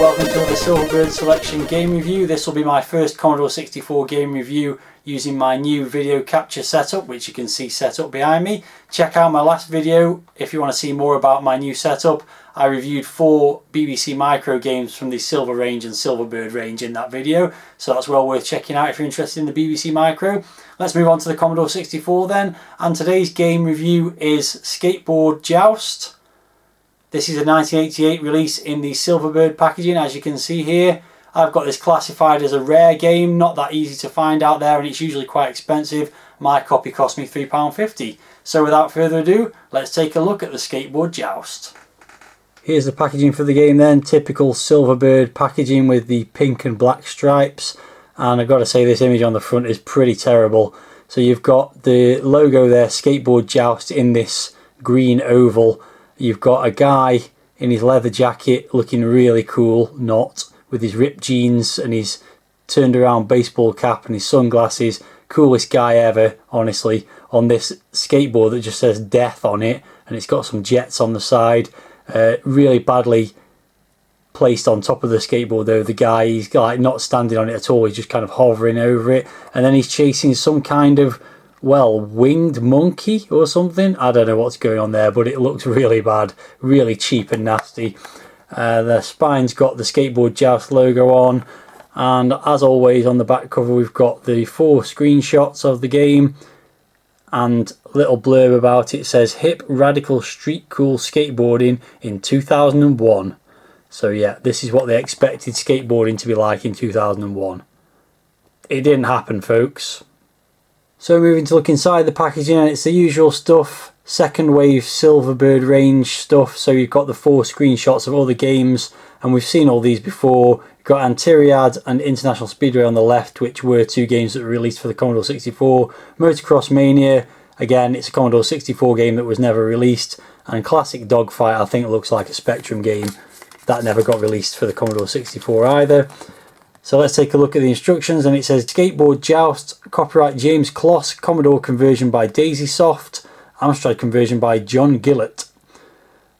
welcome to the Silverbird Selection game review. This will be my first Commodore 64 game review using my new video capture setup, which you can see set up behind me. Check out my last video if you want to see more about my new setup. I reviewed 4 BBC Micro games from the Silver Range and Silverbird range in that video, so that's well worth checking out if you're interested in the BBC Micro. Let's move on to the Commodore 64 then, and today's game review is Skateboard Joust. This is a 1988 release in the Silverbird packaging, as you can see here. I've got this classified as a rare game, not that easy to find out there, and it's usually quite expensive. My copy cost me £3.50. So without further ado, let's take a look at the Skateboard Joust. Here's the packaging for the game then, typical Silverbird packaging with the pink and black stripes. And I've got to say, this image on the front is pretty terrible. So you've got the logo there, Skateboard Joust, in this green oval. You've got a guy in his leather jacket looking really cool, with his ripped jeans and his turned around baseball cap and his sunglasses. Coolest guy ever, honestly, on this skateboard that just says death on it, and it's got some jets on the side. Really badly placed on top of the skateboard though. The guy, he's like not standing on it at all, he's just kind of hovering over it, and then he's chasing some kind of, well, winged monkey or something. I don't know what's going on there, but it looks really bad, really cheap and nasty. The spine's got the Skateboard Joust logo on, and as always on the back cover we've got the 4 screenshots of the game and a little blurb about it. It says hip, radical, street cool skateboarding in 2001. So yeah, this is what they expected skateboarding to be like in 2001. It didn't happen, folks. So moving to look inside the packaging, and it's the usual stuff, second wave Silverbird range stuff. So you've got the 4 screenshots of all the games, and we've seen all these before. You've got Antiriad and International Speedway on the left, which were 2 games that were released for the Commodore 64. Motocross Mania, again, it's a Commodore 64 game that was never released. And Classic Dogfight, I think it looks like a Spectrum game. That never got released for the Commodore 64 either. So let's take a look at the instructions, and it says Skateboard Joust, copyright James Kloss, Commodore conversion by Daisysoft, Amstrad conversion by John Gillett.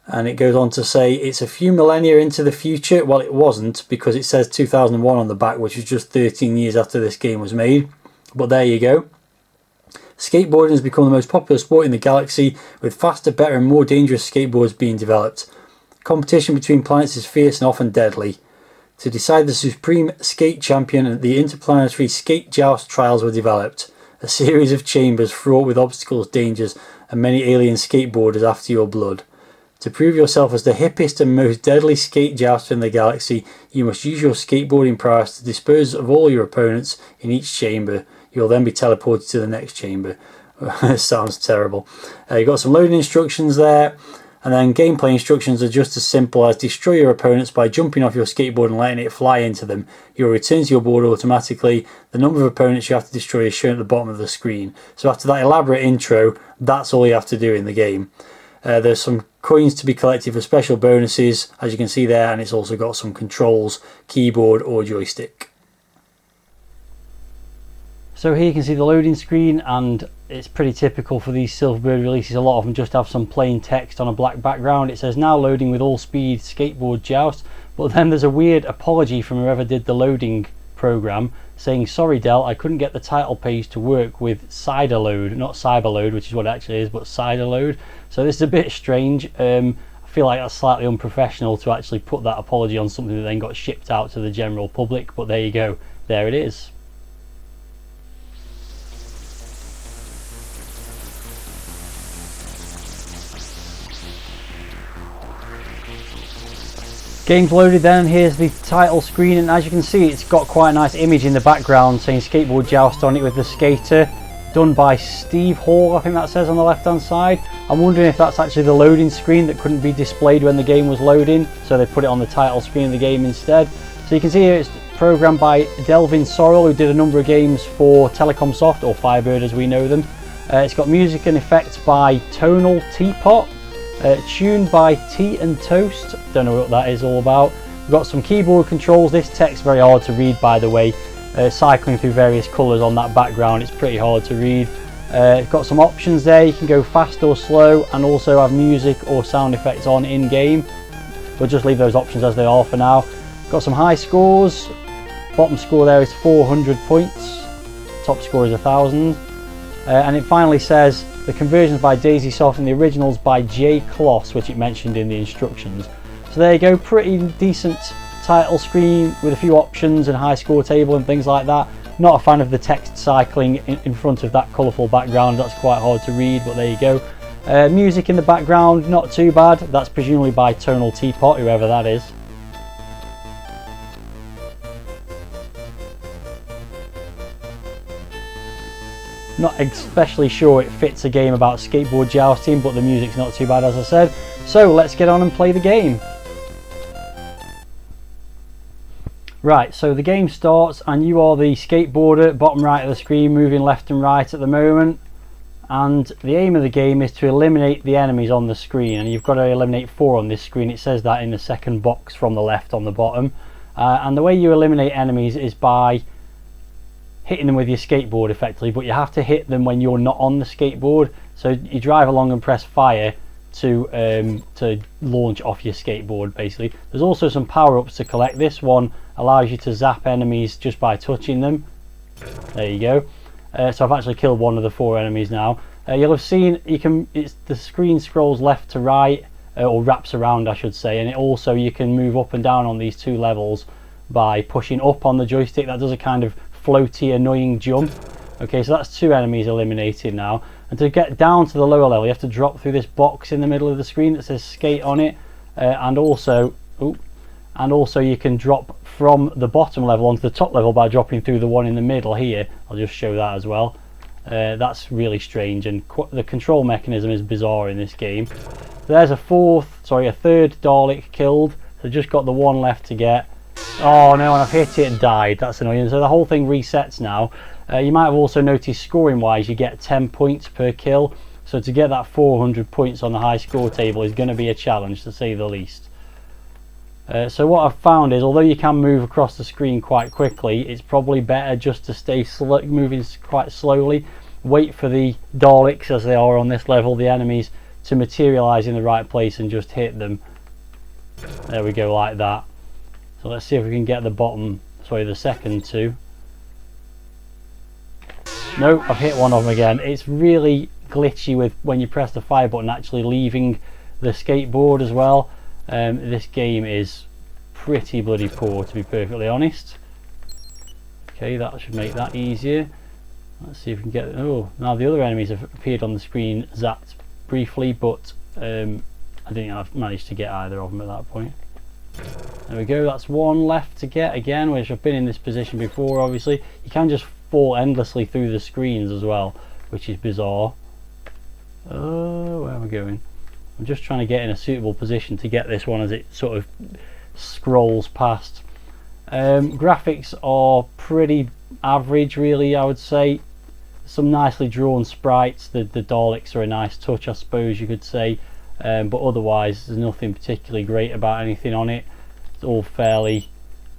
And it goes on to say it's a few millennia into the future. Well, it wasn't, because it says 2001 on the back, which was just 13 years after this game was made. But there you go. Skateboarding has become the most popular sport in the galaxy, with faster, better and more dangerous skateboards being developed. Competition between planets is fierce and often deadly. To decide the supreme skate champion, the interplanetary skate joust trials were developed. A series of chambers fraught with obstacles, dangers, and many alien skateboarders after your blood. To prove yourself as the hippest and most deadly skate jouster in the galaxy, you must use your skateboarding prowess to dispose of all your opponents in each chamber. You'll then be teleported to the next chamber. This sounds terrible. You've got some loading instructions there. And then gameplay instructions are just as simple as destroy your opponents by jumping off your skateboard and letting it fly into them. You'll return to your board automatically. The number of opponents you have to destroy is shown at the bottom of the screen. So after that elaborate intro, that's all you have to do in the game. There's some coins to be collected for special bonuses, as you can see there, and it's also got some controls, keyboard or joystick. So here you can see the loading screen, and it's pretty typical for these Silverbird releases. A lot of them just have some plain text on a black background. It says now loading with all speed Skateboard Joust, but then there's a weird apology from whoever did the loading program saying, sorry Del, I couldn't get the title page to work with cider load, not cyberload, which is what it actually is, but cider load. So this is a bit strange. I feel like that's slightly unprofessional to actually put that apology on something that then got shipped out to the general public, but there you go, there it is. Game's loaded then, here's the title screen, and as you can see it's got quite a nice image in the background saying Skateboard Joust on it with the skater, done by Steve Hall, I think that says on the left hand side. I'm wondering if that's actually the loading screen that couldn't be displayed when the game was loading, so they put it on the title screen of the game instead. So you can see here it's programmed by Delvin Sorrell, who did a number of games for Telecom Soft, or Firebird as we know them. It's got music and effects by Tonal Teapot. Tuned by Tea and Toast, don't know what that is all about. We've got some keyboard controls. This text very hard to read, by the way, cycling through various colours on that background, it's pretty hard to read. It's got some options there, you can go fast or slow and also have music or sound effects on in game. We'll just leave those options as they are for now. Got some high scores. Bottom score there is 400 points. Top score is 1000. And it finally says the conversions by Daisy Soft and the originals by J. Kloss, which it mentioned in the instructions. So there you go, pretty decent title screen with a few options and high score table and things like that. Not a fan of the text cycling in front of that colourful background, that's quite hard to read, but there you go. Music in the background, not too bad. That's presumably by Tonal Teapot, whoever that is. Not especially sure it fits a game about skateboard jousting, but the music's not too bad, as I said. So let's get on and play the game. Right, so the game starts and you are the skateboarder, bottom right of the screen, moving left and right at the moment. And the aim of the game is to eliminate the enemies on the screen, and you've got to eliminate 4 on this screen. It says that in the second box from the left on the bottom. And the way you eliminate enemies is by hitting them with your skateboard effectively, but you have to hit them when you're not on the skateboard. So you drive along and press fire to launch off your skateboard basically. There's also some power-ups to collect. This one allows you to zap enemies just by touching them. There you go. So I've actually killed one of the 4 enemies now. You'll have seen the screen scrolls left to right, or wraps around I should say, and also you can move up and down on these 2 levels by pushing up on the joystick. That does a kind of floaty annoying jump. Okay, so that's 2 enemies eliminated now, and to get down to the lower level you have to drop through this box in the middle of the screen that says skate on it, and also you can drop from the bottom level onto the top level by dropping through the one in the middle here. I'll just show that as well. That's really strange, and the control mechanism is bizarre in this game. There's a third Dalek killed, so just got the one left to get. Oh no, and I've hit it and died. That's annoying. So the whole thing resets now. You might have also noticed scoring wise you get 10 points per kill, so to get that 400 points on the high score table is going to be a challenge to say the least. So what I've found is, although you can move across the screen quite quickly, it's probably better just to stay moving quite slowly. Wait for the Daleks, as they are on this level, the enemies, to materialise in the right place and just hit them. There we go, like that. So let's see if we can get the second 2. No, I've hit one of them again. It's really glitchy with when you press the fire button actually leaving the skateboard as well. This game is pretty bloody poor, to be perfectly honest. Okay, that should make that easier. Let's see if we can get... Oh, now the other enemies have appeared on the screen, zapped briefly, but I don't think I've managed to get either of them at that point. There we go, that's 1 left to get again, which I've been in this position before obviously. You can just fall endlessly through the screens as well, which is bizarre. Oh, where am I going? I'm just trying to get in a suitable position to get this one as it sort of scrolls past. Graphics are pretty average really, I would say. Some nicely drawn sprites. The Daleks are a nice touch, I suppose you could say, but otherwise there's nothing particularly great about anything on it. It's all fairly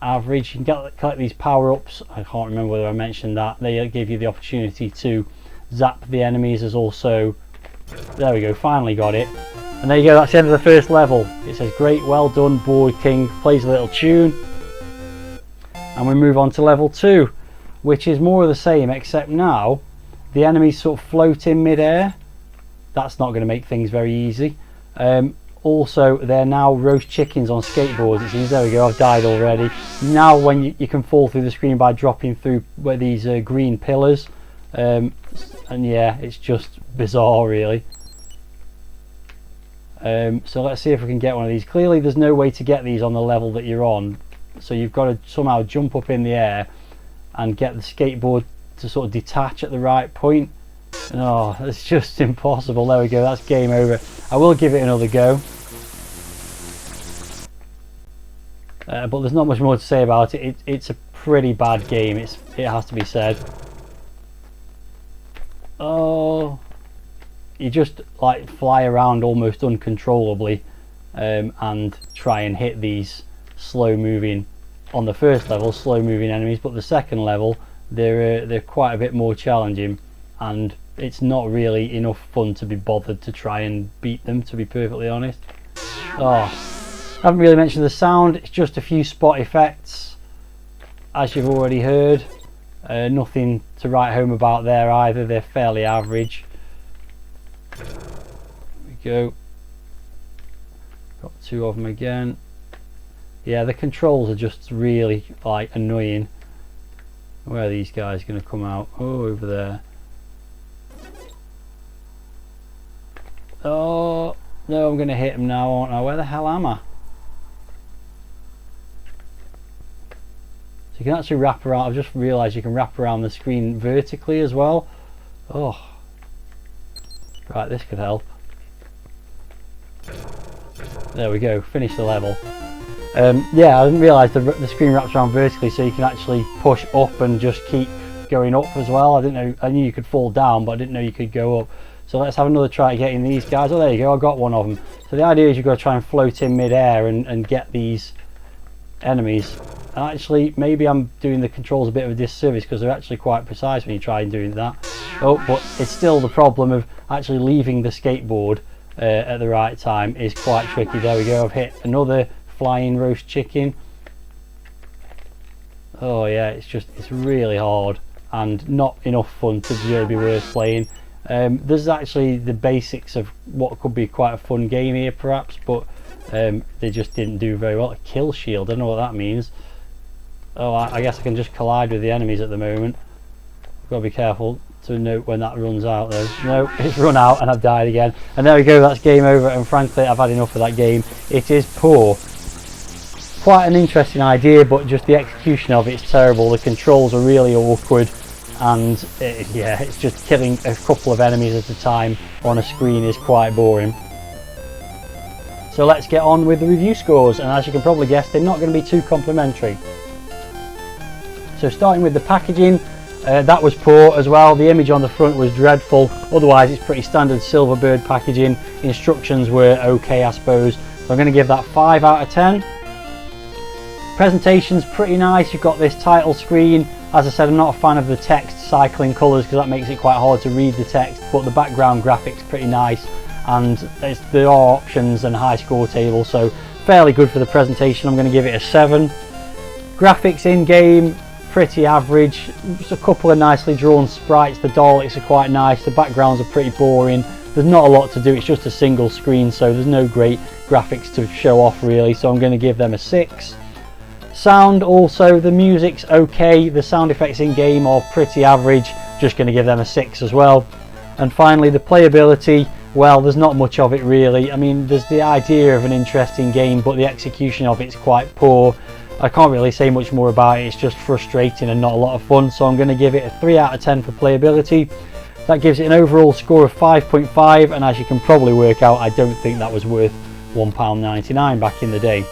average. You can collect these power-ups. I can't remember whether I mentioned that. They give you the opportunity to zap the enemies. There's also... There we go, finally got it. And there you go, that's the end of the first level. It says great, well done, Board King. Plays a little tune. And we move on to level 2, which is more of the same, except now the enemies sort of float in mid-air. That's not going to make things very easy. Also, they're now roast chickens on skateboards, it seems. There we go, I've died already. Now when you can fall through the screen by dropping through these green pillars. And yeah, it's just bizarre really. So let's see if we can get one of these. Clearly there's no way to get these on the level that you're on, so you've got to somehow jump up in the air and get the skateboard to sort of detach at the right point. Oh, it's just impossible. There we go, that's game over. I will give it another go, but there's not much more to say about it. It's a pretty bad game, it has to be said. Oh, you just like fly around almost uncontrollably and try and hit these slow moving, on the first level, slow moving enemies, but the second level they're quite a bit more challenging, and it's not really enough fun to be bothered to try and beat them, to be perfectly honest. Oh, Haven't really mentioned the sound, it's just a few spot effects, as you've already heard. Nothing to write home about there either, they're fairly average. There we go. Got two of them again. Yeah, the controls are just really like annoying. Where are these guys going to come out? Oh, over there. Oh, no, I'm going to hit them now, aren't I? Where the hell am I? So you can actually wrap around. I've just realised you can wrap around the screen vertically as well. Oh. Right, this could help. There we go, finish the level. Yeah, I didn't realise the screen wraps around vertically, so you can actually push up and just keep going up as well. I didn't know. I knew you could fall down, but I didn't know you could go up. So let's have another try at getting these guys. Oh, there you go, I got one of them. So the idea is you've got to try and float in mid-air and get these enemies. And actually, maybe I'm doing the controls a bit of a disservice because they're actually quite precise when you try and doing that. Oh, but it's still the problem of actually leaving the skateboard at the right time is quite tricky. There we go, I've hit another flying roast chicken. Oh yeah, it's really hard and not enough fun to really be worth playing. There's actually the basics of what could be quite a fun game here perhaps, but they just didn't do very well. A kill shield, I don't know what that means. Oh, I guess I can just collide with the enemies at the moment. I've got to be careful to note when that runs out though. No, it's run out and I've died again. And there we go, that's game over, and frankly I've had enough of that game. It is poor. Quite an interesting idea, but just the execution of it is terrible. The controls are really awkward, and yeah, it's just killing a couple of enemies at a time on a screen is quite boring. So let's get on with the review scores, and as you can probably guess, they're not going to be too complimentary. So starting with the packaging, that was poor as well. The image on the front was dreadful. Otherwise it's pretty standard Silverbird packaging. Instructions were okay, I suppose. So I'm going to give that 5 out of 10. Presentation's pretty nice. You've got this title screen. As I said, I'm not a fan of the text cycling colours because that makes it quite hard to read the text, but the background graphics pretty nice, and there are options and high score table, so fairly good for the presentation. I'm going to give it a 7. Graphics in game, pretty average. Just a couple of nicely drawn sprites. The Daleks are quite nice. The backgrounds are pretty boring. There's not a lot to do. It's just a single screen, so there's no great graphics to show off really, so I'm going to give them a 6. Sound also, the music's okay. The sound effects in game are pretty average. Just going to give them a 6 as well. And finally, the playability, well, there's not much of it really. I mean, there's the idea of an interesting game, but the execution of it's quite poor. I can't really say much more about it. It's just frustrating and not a lot of fun, so I'm going to give it a 3 out of 10 for playability. That gives it an overall score of 5.5, and as you can probably work out, I don't think that was worth £1.99 back in the day.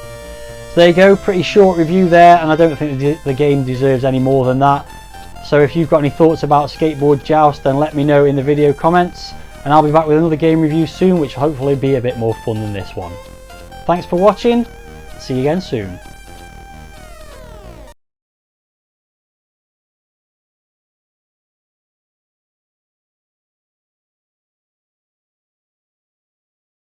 So there you go, pretty short review there, and I don't think the game deserves any more than that. So if you've got any thoughts about Skateboard Joust, then let me know in the video comments, and I'll be back with another game review soon, which will hopefully be a bit more fun than this one. Thanks for watching, see you again soon.